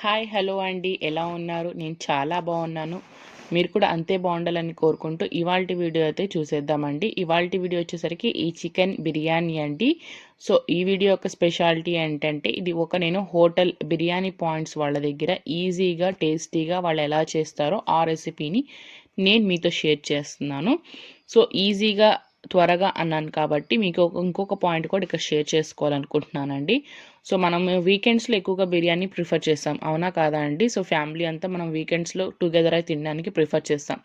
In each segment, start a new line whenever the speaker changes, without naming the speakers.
Hi hello అండి, ఎలా ఉన్నారు? నేను చాలా బాగున్నాను. మీరు కూడా అంతే బాగుండాలని కోరుకుంటూ ఇవాల్టి వీడియో అయితే చూసేద్దామండి. ఇవాల్టి వీడియో వచ్చేసరికి ఈ చికెన్ బిర్యానీ అండి. సో ఈ వీడియో యొక్క స్పెషాలిటీ ఏంటంటే ఇది నేను హోటల్ బిర్యానీ పాయింట్స్ వాళ్ళ దగ్గర ఈజీగా టేస్టీగా వాళ్ళు ఎలా చేస్తారో ఆ రెసిపీని నేను మీతో షేర్ చేస్తున్నాను. సో ఈజీగా త్వరగా అన్నాను కాబట్టి మీకు ఇంకొక పాయింట్ కూడా ఇక్కడ షేర్ చేసుకోవాలనుకుంటున్నానండి. సో మనం వీకెండ్స్లో ఎక్కువగా బిర్యానీ ప్రిఫర్ చేస్తాం, అవునా కాదా అండి? సో ఫ్యామిలీ అంతా మనం వీకెండ్స్లో టుగెదర్ అయి తినడానికి ప్రిఫర్ చేస్తాం.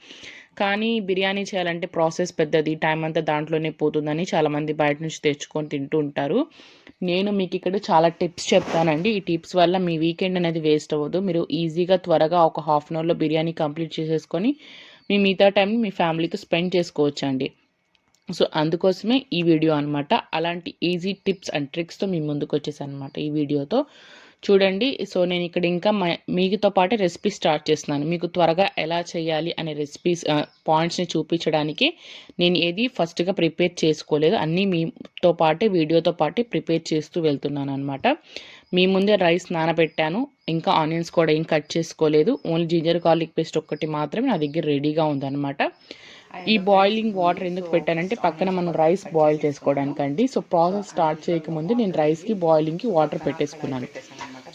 కానీ బిర్యానీ చేయాలంటే ప్రాసెస్ పెద్దది, టైం అంతా దాంట్లోనే పోతుందని చాలామంది బయట నుంచి తెచ్చుకొని తింటూ ఉంటారు. నేను మీకు ఇక్కడ చాలా టిప్స్ చెప్తానండి. ఈ టిప్స్ వల్ల మీ వీకెండ్ అనేది వేస్ట్ అవ్వదు. మీరు ఈజీగా త్వరగా ఒక హాఫ్ అన్ అవర్లో బిర్యానీ కంప్లీట్ చేసేసుకొని మీ మిగతా టైంని మీ ఫ్యామిలీతో స్పెండ్ చేసుకోవచ్చండి. సో అందుకోసమే ఈ వీడియో అనమాట. అలాంటి ఈజీ టిప్స్ అండ్ ట్రిక్స్తో మీ ముందుకు వచ్చేసాను అనమాట ఈ వీడియోతో. చూడండి, సో నేను ఇక్కడ ఇంకా మీతో పాటే రెసిపీ స్టార్ట్ చేస్తున్నాను. మీకు త్వరగా ఎలా చేయాలి అనే రెసిపీస్ పాయింట్స్ని చూపించడానికి నేను ఏది ఫస్ట్గా ప్రిపేర్ చేసుకోలేదు, అన్నీ మీతో పాటే వీడియోతో పాటే ప్రిపేర్ చేస్తూ వెళ్తున్నాను అనమాట. మీ ముందే రైస్ నానబెట్టాను, ఇంకా ఆనియన్స్ కూడా ఏం కట్ చేసుకోలేదు. ఓన్లీ జింజర్ గార్లిక్ పేస్ట్ ఒక్కటి మాత్రమే నా దగ్గర రెడీగా ఉందన్నమాట. ఈ బాయిలింగ్ వాటర్ ఎందుకు పెట్టానంటే పక్కన మనం రైస్ బాయిల్ చేసుకోవడానికండి. సో ప్రాసెస్ స్టార్ట్ చేయకముందు నేను రైస్కి బాయిలింగ్కి వాటర్ పెట్టేసుకున్నాను.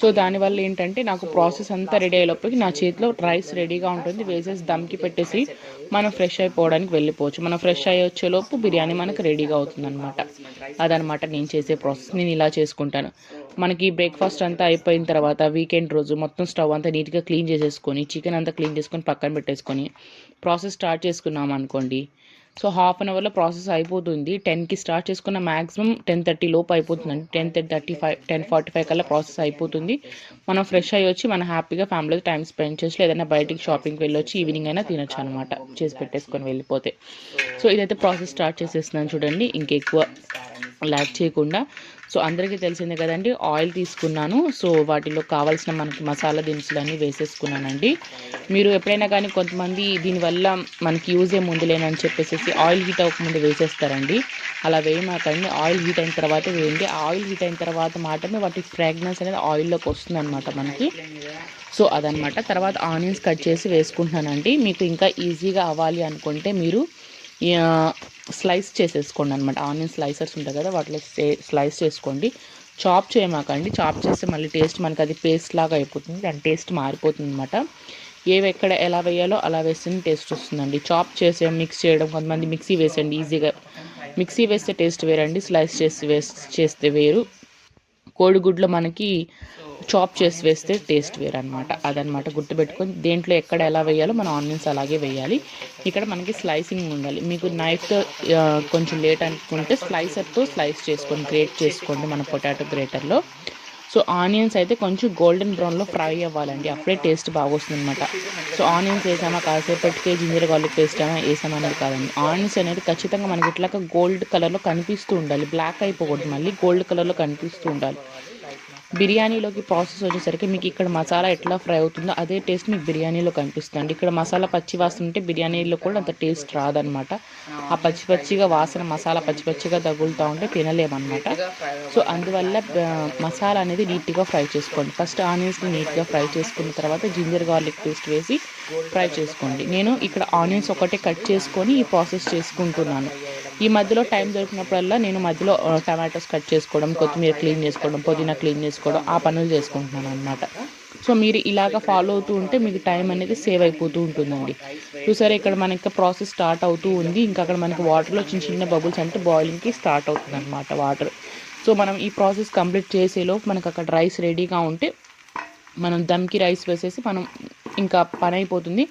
సో దానివల్ల ఏంటంటే నాకు ప్రాసెస్ అంతా రెడీ అయ్యేలోపలికి నా చేతిలో రైస్ రెడీగా ఉంటుంది. వేసేసి దమ్కి పెట్టేసి మనం ఫ్రెష్ అయిపోవడానికి వెళ్ళిపోవచ్చు. మనం ఫ్రెష్ అయ్యి వచ్చేలోపు బిర్యానీ మనకు రెడీగా అవుతుంది అనమాట. అదనమాట నేను చేసే ప్రాసెస్. నేను ఇలా చేసుకుంటాను. మనకి బ్రేక్ఫాస్ట్ అంతా అయిపోయిన తర్వాత వీకెండ్ రోజు మొత్తం స్టవ్ అంతా నీట్గా క్లీన్ చేసేసుకొని చికెన్ అంతా క్లీన్ చేసుకొని పక్కన పెట్టేసుకొని ప్రాసెస్ స్టార్ట్ చేసుకున్నాం అనుకోండి. సో హాఫ్ అన్ అవర్లో ప్రాసెస్ అయిపోతుంది. 10కి స్టార్ట్ చేసుకున్న మ్యాక్సిమం 10:30 లోపు అయిపోతుందండి. 10:35 10:45 కల్లా ప్రాసెస్ అయిపోతుంది. మనం ఫ్రెష్ అయ్యి వచ్చి మనం హ్యాపీగా ఫ్యామిలీతో టైం స్పెండ్ చేసి ఏదైనా బయటికి షాపింగ్కి వెళ్ళొచ్చి ఈవినింగ్ అయినా తినొచ్చు అనమాట, చేసి పెట్టేసుకొని వెళ్ళిపోతే. సో ఇదైతే ప్రాసెస్ స్టార్ట్ చేసేస్తున్నాను చూడండి, ఇంకెక్కువ లాగ్ చేయకుండా. సో అందరికీ తెలిసిందే కదండి, ఆయిల్ తీసుకున్నాను. సో వాటిలో కావాల్సిన మనకి మసాలా దినుసులు అన్నీ వేసేసుకున్నానండి. మీరు ఎప్పుడైనా కానీ కొంతమంది దీనివల్ల మనకి యూజ్ ఏముందిలేనని చెప్పేసి ఆయిల్ హీట్ అవ్వకముందు వేసేస్తారండి. అలా వేయమాకండి, ఆయిల్ హీట్ అయిన తర్వాత వేయండి. ఆయిల్ హీట్ అయిన తర్వాత మాత్రమే వాటి ఫ్రాగ్రెన్స్ అనేది ఆయిల్లోకి వస్తుంది అనమాట మనకి. సో అదనమాట. తర్వాత ఆనియన్స్ కట్ చేసి వేసుకుంటున్నానండి. మీకు ఇంకా ఈజీగా అవ్వాలి అనుకుంటే మీరు స్లైస్ చేసేసుకోండి అనమాట. ఆనియన్ స్లైసర్స్ ఉంటాయి కదా, వాటిలో స్లైస్ చేసుకోండి. చాప్ చేయమాకండి, చాప్ చేస్తే మళ్ళీ టేస్ట్ మనకి అది పేస్ట్ లాగా అయిపోతుంది, దాని టేస్ట్ మారిపోతుంది అనమాట. ఏవి ఎక్కడ ఎలా వేయాలో అలా వేస్తేనే టేస్ట్ వస్తుందండి. చాప్ చేసే మిక్స్ చేయడం, కొంతమంది మిక్సీ వేసండి ఈజీగా. మిక్సీ వేస్తే టేస్ట్ వేరండి, స్లైస్ చేసి చేస్తే వేరు. కోడిగుడ్లో మనకి చాప్ చేసి వేస్తే టేస్ట్ వేరు అనమాట. అదనమాట గుర్తుపెట్టుకొని దేంట్లో ఎక్కడ ఎలా వేయాలో మన ఆనియన్స్ అలాగే వేయాలి. ఇక్కడ మనకి స్లైసింగ్ ఉండాలి. మీకు నైఫ్తో కొంచెం లేట్ అనుకుంటే స్లైసర్తో స్లైస్ చేసుకోండి, గ్రేట్ చేసుకోండి మన పొటాటో గ్రేటర్లో. సో ఆనియన్స్ అయితే కొంచెం గోల్డెన్ బ్రౌన్లో ఫ్రై అవ్వాలండి, అప్పుడే టేస్ట్ బాగా వస్తుంది అనమాట. సో ఆనియన్స్ వేసామా కాసేపటికే జింజర్ గార్లిక్ పేస్ట్ అయినా వేసామా అనేది కాదండి. ఆనియన్స్ అనేది ఖచ్చితంగా మనకి ఇట్లాగా గోల్డ్ కలర్లో కనిపిస్తూ ఉండాలి, బ్లాక్ అయిపోకూడదు, మళ్ళీ గోల్డ్ కలర్లో కనిపిస్తూ ఉండాలి. బిర్యానీలోకి ప్రాసెస్ వచ్చేసరికి మీకు ఇక్కడ మసాలా ఎట్లా ఫ్రై అవుతుందో అదే టేస్ట్ మీకు బిర్యానీలో కనిపిస్తుంది. ఇక్కడ మసాలా పచ్చి వాసన ఉంటే బిర్యానీలో కూడా అంత టేస్ట్ రాదనమాట. ఆ పచ్చిగా వాసన మసాలా పచ్చిగా తగులుతూ ఉంటే తినలేమన్నమాట. సో అందువల్ల మసాలా అనేది నీట్గా ఫ్రై చేసుకోండి. ఫస్ట్ ఆనియన్స్ని నీట్గా ఫ్రై చేసుకున్న తర్వాత జింజర్ గార్లిక్ పేస్ట్ వేసి ఫ్రై చేసుకోండి. నేను ఇక్కడ ఆనియన్స్ ఒకటే కట్ చేసుకొని ఈ ప్రాసెస్ చేసుకుంటున్నాను. ఈ మధ్యలో టైం దొరికినప్పుడల్లా నేను మధ్యలో టమాటోస్ కట్ చేసుకోవడం, కొత్తిమీర క్లీన్ చేసుకోవడం, పుదీనా క్లీన్ చేసుకోవడం, ఆ పనులు చేసుకుంటున్నాను అనమాట. సో మీరు ఇలాగ ఫాలో అవుతూ ఉంటే మీకు టైం అనేది సేవ్ అయిపోతూ ఉంటుందండి. చూసారా, ఇక్కడ మనకి ప్రాసెస్ స్టార్ట్ అవుతూ ఉంది. ఇంకా అక్కడ మనకి వాటర్లో చిన్న బబుల్స్ అంటే బాయిలింగ్కి స్టార్ట్ అవుతుంది అనమాట వాటర్. సో మనం ఈ ప్రాసెస్ కంప్లీట్ చేసేలోపు మనకు అక్కడ రైస్ రెడీగా ఉంటే మనం దమ్కి రైస్ వేసేసి మనం ఇంకా పని అయిపోతుంది.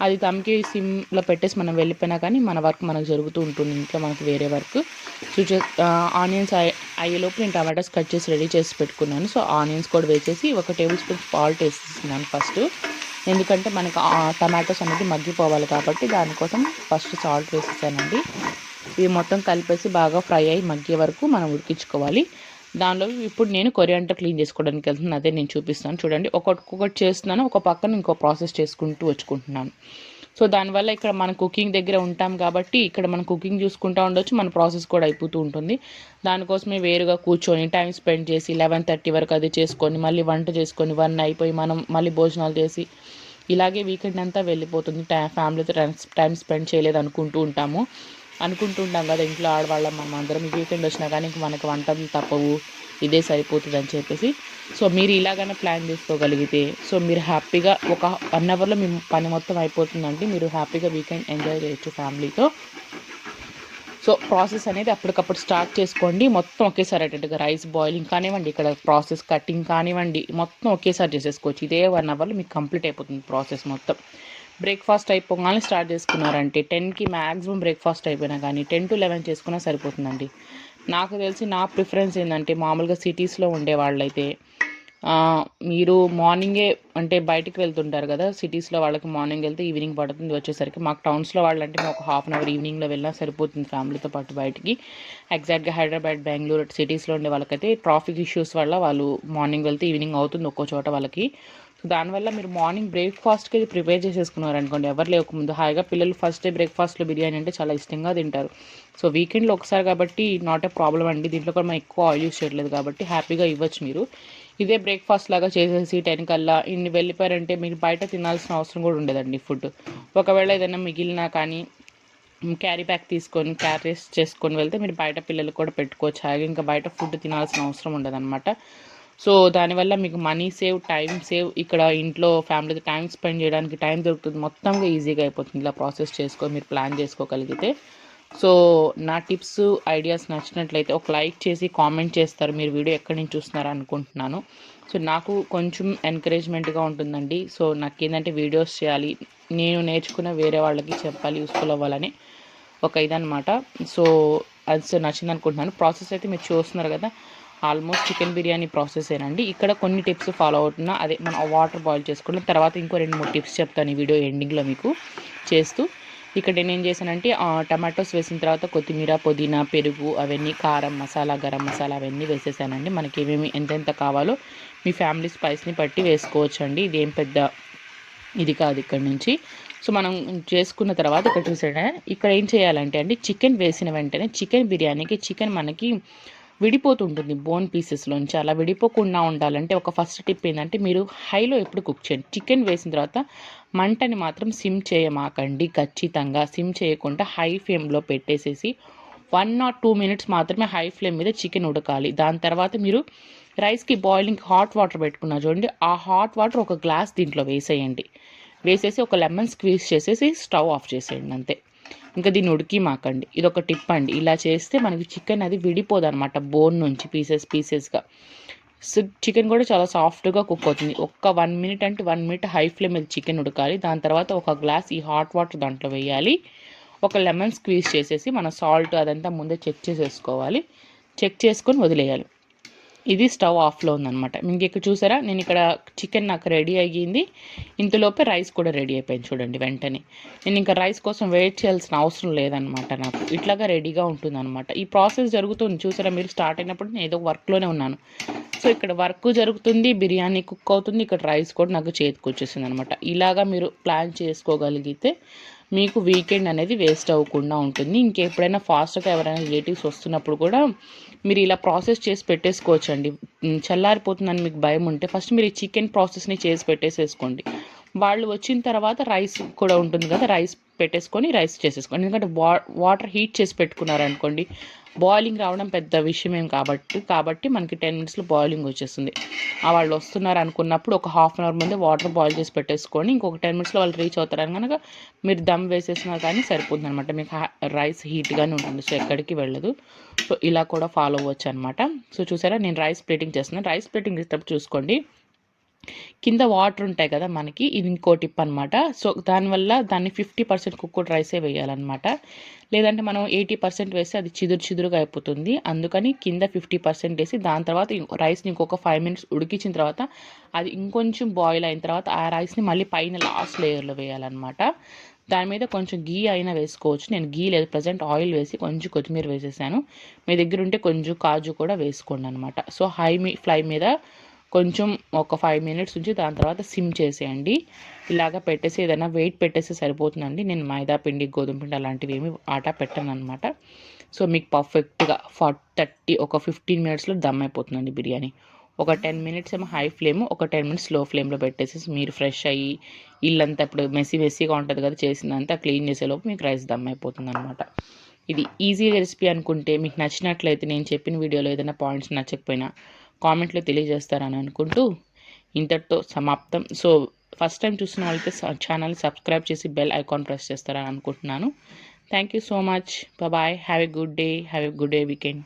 అది దమ్కి సిమ్లో పెట్టేసి మనం వెళ్ళిపోయినా కానీ మన వర్క్ మనకు జరుగుతూ ఉంటుంది ఇంట్లో, మనకు వేరే వర్క్. ఆనియన్స్ అయ్యేలోపు నేను టమాటాస్ కట్ చేసి రెడీ చేసి పెట్టుకున్నాను. సో ఆనియన్స్ కూడా వేసేసి 1 టేబుల్ స్పూన్ సాల్ట్ వేసేస్తున్నాను ఫస్ట్, ఎందుకంటే మనకు టమాటోస్ అనేది మగ్గిపోవాలి కాబట్టి దానికోసం ఫస్ట్ సాల్ట్ వేసేసానండి. ఇవి మొత్తం కలిపేసి బాగా ఫ్రై అయ్యి మగ్గే వరకు మనం ఉడికించుకోవాలి. దానిలో ఇప్పుడు నేను కొరియాండర్ క్లీన్ చేసుకోవడానికి వెళ్తున్నాను, అదే నేను చూపిస్తాను చూడండి. ఒక్కొక్కటి చేస్తున్నాను, ఒక పక్కన ఇంకో ప్రాసెస్ చేసుకుంటూ వచ్చుకుంటున్నాను. సో దానివల్ల ఇక్కడ మన కుకింగ్ దగ్గర ఉంటాం కాబట్టి ఇక్కడ మనం కుకింగ్ చూసుకుంటూ ఉండొచ్చు, మన ప్రాసెస్ కూడా అయిపోతూ ఉంటుంది. దానికోసమే వేరుగా కూర్చొని టైం స్పెండ్ చేసి 11:30 వరకు అది చేసుకొని మళ్ళీ వంట చేసుకొని 1 అయిపోయి మనం మళ్ళీ భోజనాలు చేసి ఇలాగే వీకెండ్ అంతా వెళ్ళిపోతుంది. ఫ్యామిలీతో టైం స్పెండ్ చేయలేదు అనుకుంటుంటాం కదా ఇంట్లో ఆడవాళ్ళం మనం అందరం. ఈ వీకెండ్ వచ్చినా కానీ ఇంక మనకు వంటలు తప్పవు, ఇదే సరిపోతుంది అని చెప్పేసి. సో మీరు ఇలాగైనా ప్లాన్ చేసుకోగలిగితే సో మీరు హ్యాపీగా ఒక 1 అవర్లో మీ పని మొత్తం అయిపోతుందండి. మీరు హ్యాపీగా వీకెండ్ ఎంజాయ్ చేయొచ్చు ఫ్యామిలీతో. సో ప్రాసెస్ అనేది అప్పటికప్పుడు స్టార్ట్ చేసుకోండి. మొత్తం ఒకేసారి అటెంట్గా రైస్ బాయిలింగ్ కానివ్వండి, ఇక్కడ ప్రాసెస్ కటింగ్ కానివ్వండి, మొత్తం ఒకేసారి చేసేసుకోవచ్చు. ఇదే 1 అవర్లో మీకు కంప్లీట్ అయిపోతుంది ప్రాసెస్ మొత్తం. బ్రేక్ఫాస్ట్ అయిపోగానే స్టార్ట్ చేసుకున్నారంటే 10కి మ్యాక్సిమం బ్రేక్ఫాస్ట్ అయిపోయినా కానీ 10 to 11 చేసుకున్నా సరిపోతుందండి. నాకు తెలిసి నా ప్రిఫరెన్స్ ఏంటంటే మామూలుగా సిటీస్లో ఉండే వాళ్ళైతే మీరు మార్నింగే అంటే బయటికి వెళ్తుంటారు కదా, సిటీస్లో వాళ్ళకి మార్నింగ్ వెళ్తే ఈవినింగ్ పడుతుంది వచ్చేసరికి. మాకు టౌన్స్లో వాళ్ళంటే మేము ఒక హాఫ్ అన్ అవర్ ఈవినింగ్లో వెళ్ళినా సరిపోతుంది ఫ్యామిలీతో పాటు బయటికి. ఎగ్జాక్ట్గా హైదరాబాద్, బెంగళూరు సిటీస్లో ఉండే వాళ్ళకైతే ట్రాఫిక్ ఇష్యూస్ వల్ల వాళ్ళు మార్నింగ్ వెళ్తే ఈవినింగ్ అవుతుంది ఒక్కో చోట వాళ్ళకి. సో దానివల్ల మీరు మార్నింగ్ బ్రేక్ఫాస్ట్కి ప్రిపేర్ చేసేసుకున్నారు అనుకోండి, ఎవరు లేకముందు హాయిగా పిల్లలు ఫస్ట్ డే బ్రేక్ఫాస్ట్లో బిర్యానీ అంటే చాలా ఇష్టంగా తింటారు. సో వీకెండ్లో ఒకసారి కాబట్టి నాట్ ఏ ప్రాబ్లం అండి. దీంట్లో కూడా మనం ఎక్కువ ఆయిల్ యూస్ చేయట్లేదు కాబట్టి హ్యాపీగా ఇవ్వచ్చు మీరు. ఇదే బ్రేక్ఫాస్ట్ లాగా చేసేసి 10 కల్లా ఇన్ని వెళ్ళిపోయారంటే మీరు బయట తినాల్సిన అవసరం కూడా ఉండదండి ఫుడ్. ఒకవేళ ఏదైనా మిగిలినా కానీ క్యారీ బ్యాగ్ తీసుకొని క్యారీస్ చేసుకొని వెళ్తే మీరు బయట పిల్లలు కూడా పెట్టుకోవచ్చు హాయిగా. ఇంకా బయట ఫుడ్ తినాల్సిన అవసరం ఉండదన్నమాట. సో దానివల్ల మీకు మనీ సేవ్, టైం సేవ్, ఇక్కడ ఇంట్లో ఫ్యామిలీతో టైం స్పెండ్ చేయడానికి టైం దొరుకుతుంది. మొత్తంగా ఈజీగా అయిపోతుంది ఇలా ప్రాసెస్ చేసుకొని మీరు ప్లాన్ చేసుకోగలిగితే. సో నా టిప్స్, ఐడియాస్ నచ్చినట్లయితే ఒక లైక్ చేసి కామెంట్ చేస్తారు. మీరు వీడియో ఎక్కడి నుంచి చూస్తున్నారు అనుకుంటున్నాను. సో నాకు కొంచెం ఎంకరేజ్మెంట్గా ఉంటుందండి. సో నాకేంటంటే వీడియోస్ చేయాలి, నేను నేర్చుకున్న వేరే వాళ్ళకి చెప్పాలి, యూస్ఫుల్ అవ్వాలని ఒక ఇదనమాట. సో అది నచ్చింది అనుకుంటున్నాను. ప్రాసెస్ అయితే మీరు చూస్తున్నారు కదా, ఆల్మోస్ట్ చికెన్ బిర్యానీ ప్రాసెసేనండి. ఇక్కడ కొన్ని టిప్స్ ఫాలో అవుతున్నా, అదే మనం వాటర్ బాయిల్ చేసుకోవడం. తర్వాత ఇంకో 2-3 టిప్స్ చెప్తాను ఈ వీడియో ఎండింగ్లో మీకు చేస్తూ. ఇక్కడ నేను ఏం చేశానంటే టమాటోస్ వేసిన తర్వాత కొత్తిమీర, పుదీనా, పెరుగు అవన్నీ, కారం మసాలా, గరం మసాలా అవన్నీ వేసేసానండి. మనకి ఏమేమి ఎంతెంత కావాలో మీ ఫ్యామిలీ స్పైస్ని బట్టి వేసుకోవచ్చండి. ఇదేం పెద్ద ఇది కాదు ఇక్కడ నుంచి. సో మనం చేసుకున్న తర్వాత ఇక్కడ చూసారా, ఇక్కడ ఏం చేయాలంటే అండి, చికెన్ వేసిన వెంటనే చికెన్ బిర్యానీకి చికెన్ మనకి విడిపోతుంటుంది బోన్ పీసెస్లోంచి. అలా విడిపోకుండా ఉండాలంటే ఒక ఫస్ట్ టిప్ ఏంటంటే మీరు హైలో ఎప్పుడు కుక్ చేయండి. చికెన్ వేసిన తర్వాత మంటని మాత్రం సిమ్ చేయమాకండి. ఖచ్చితంగా సిమ్ చేయకుండా హై ఫ్లేమ్లో పెట్టేసేసి 1 or 2 minutes మాత్రమే హై ఫ్లేమ్ మీద చికెన్ ఉడకాలి. దాని తర్వాత మీరు రైస్కి బాయిలింగ్ హాట్ వాటర్ పెట్టుకున్నారు చూడండి, ఆ హాట్ వాటర్ ఒక గ్లాస్ దీంట్లో వేసేయండి. వేసేసి ఒక లెమన్ స్క్వీజ్ చేసేసి స్టవ్ ఆఫ్ చేసేయండి అంతే. ఇంకా దీన్ని ఉడికి మాకండి. ఇది ఒక టిప్ అండి. ఇలా చేస్తే మనకి చికెన్ అది విడిపోదు అనమాట బోన్ నుంచి పీసెస్గా. చికెన్ కూడా చాలా సాఫ్ట్గా కుక్ అవుతుంది. ఒక్క 1 minute అంటే 1 minute హై ఫ్లేమ్ మీద చికెన్ ఉడకాలి. దాని తర్వాత ఒక గ్లాస్ ఈ హాట్ వాటర్ దాంట్లో వేయాలి. ఒక లెమన్ స్క్వీజ్ చేసేసి మన సాల్ట్ అదంతా ముందే చెక్ చేసేసుకోవాలి. చెక్ చేసుకొని వదిలేయాలి. ఇది స్టవ్ ఆఫ్లో ఉందనమాట. మీకు ఇక్కడ చూసారా, నేను ఇక్కడ చికెన్ నాకు రెడీ అయ్యింది, ఇంతలోపే రైస్ కూడా రెడీ అయిపోయింది చూడండి వెంటనే. నేను ఇంకా రైస్ కోసం వెయిట్ చేయాల్సిన అవసరం లేదనమాట, నాకు ఇట్లాగా రెడీగా ఉంటుందన్నమాట. ఈ ప్రాసెస్ జరుగుతుంది చూసారా, మీరు స్టార్ట్ అయినప్పుడు నేను ఏదో వర్క్లోనే ఉన్నాను. సో ఇక్కడ వర్క్ జరుగుతుంది, బిర్యానీ కుక్ అవుతుంది, ఇక్కడ రైస్ కూడా నాకు చేతికి వచ్చేసింది అనమాట. ఇలాగా మీరు ప్లాన్ చేసుకోగలిగితే మీకు వీకెండ్ అనేది వేస్ట్ అవ్వకుండా ఉంటుంది. ఇంకెప్పుడైనా ఫాస్ట్గా ఎవరైనా రిలేటివ్స్ వస్తున్నప్పుడు కూడా మీరు ఇలా ప్రాసెస్ చేసి పెట్టేసుకోవచ్చండి. చల్లారిపోతుందని మీకు భయం ఉంటే ఫస్ట్ మీరు ఈ చికెన్ ప్రాసెస్ని చేసి పెట్టేసేసుకోండి. వాళ్ళు వచ్చిన తర్వాత రైస్ కూడా ఉంటుంది కదా, రైస్ పెట్టేసుకొని రైస్ చేసేసుకోండి. ఎందుకంటే వాటర్ హీట్ చేసి పెట్టుకున్నారనుకోండి, బాయిలింగ్ రావడం పెద్ద విషయం ఏం కాబట్టి మనకి 10 minutesలో బాయిలింగ్ వచ్చేస్తుంది. వాళ్ళు వస్తున్నారు అనుకున్నప్పుడు ఒక హాఫ్ అన్ అవర్ ముందే వాటర్ బాయిల్ చేసి పెట్టేసుకొని ఇంకొక 10 minutesలో వాళ్ళు రీచ్ అవుతారని కనుక మీరు దమ్ వేసేసినా కానీ సరిపోతుంది అనమాట. మీకు రైస్ హీట్గానే ఉంటుంది, సో ఎక్కడికి వెళ్ళదు. సో ఇలా కూడా ఫాలో అవ్వచ్చు అనమాట. సో చూసారా, నేను రైస్ ప్లేటింగ్ చేస్తున్నాను. రైస్ ప్లేటింగ్ చేసేటప్పుడు చూసుకోండి, కింద వాటర్ ఉంటాయి కదా మనకి, ఇది ఇంకో టిప్ అనమాట. సో దానివల్ల దాన్ని 50% కుక్కుడ్ రైసే వేయాలన్నమాట. లేదంటే మనం 80% వేస్తే అది చిదురుగా అయిపోతుంది. అందుకని కింద 50% వేసి దాని తర్వాత రైస్ని ఇంకొక 5 minutes ఉడికించిన తర్వాత అది ఇంకొంచెం బాయిల్ అయిన తర్వాత ఆ రైస్ని మళ్ళీ పైన లాస్ట్ లేయర్లో వేయాలన్నమాట. దాని మీద కొంచెం గీ అయినా వేసుకోవచ్చు. నేను గీ లేదు, ప్రజెంట్ ఆయిల్ వేసి కొంచెం కొత్తిమీర వేసేసాను. మీ దగ్గర ఉంటే కొంచెం కాజు కూడా వేసుకోండి అనమాట. సో ఫ్లేమ్ మీద కొంచెం ఒక 5 మినిట్స్ ఉంచి దాని తర్వాత సిమ్ చేసేయండి. ఇలాగ పెట్టేసి ఏదైనా వెయిట్ పెట్టేస్తే సరిపోతుందండి. నేను మైదా పిండి, గోధుమ పిండి అలాంటివి ఏమి ఆటా పెట్టాను అనమాట. సో మీకు పర్ఫెక్ట్గా ఒక 15 మినిట్స్లో దమ్ అయిపోతుందండి బిర్యానీ. ఒక 10 మినిట్స్ ఏమో హై ఫ్లేమ్, ఒక 10 మినిట్స్ లో ఫ్లేమ్లో పెట్టేసి మీరు ఫ్రెష్ అయ్యి ఇల్లంతా ఇప్పుడు మెస్సీగా ఉంటుంది కదా, చేసిందంతా క్లీన్ చేసేలోపు మీకు రైస్ దమ్ అయిపోతుంది అనమాట. ఇది ఈజీ రెసిపీ అనుకుంటే మీకు నచ్చినట్లయితే నేను చెప్పిన వీడియోలో ఏదైనా పాయింట్స్ నచ్చకపోయినా కామెంట్లో తెలియజేస్తారని అనుకుంటూ ఇంతటితో సమాప్తం. సో ఫస్ట్ టైం చూసిన వాళ్ళైతే ఛానల్ సబ్స్క్రైబ్ చేసి బెల్ ఐకాన్ ప్రెస్ చేస్తారని అనుకుంటున్నాను. Thank you so much. Bye. Have a good day. Have a good day weekend.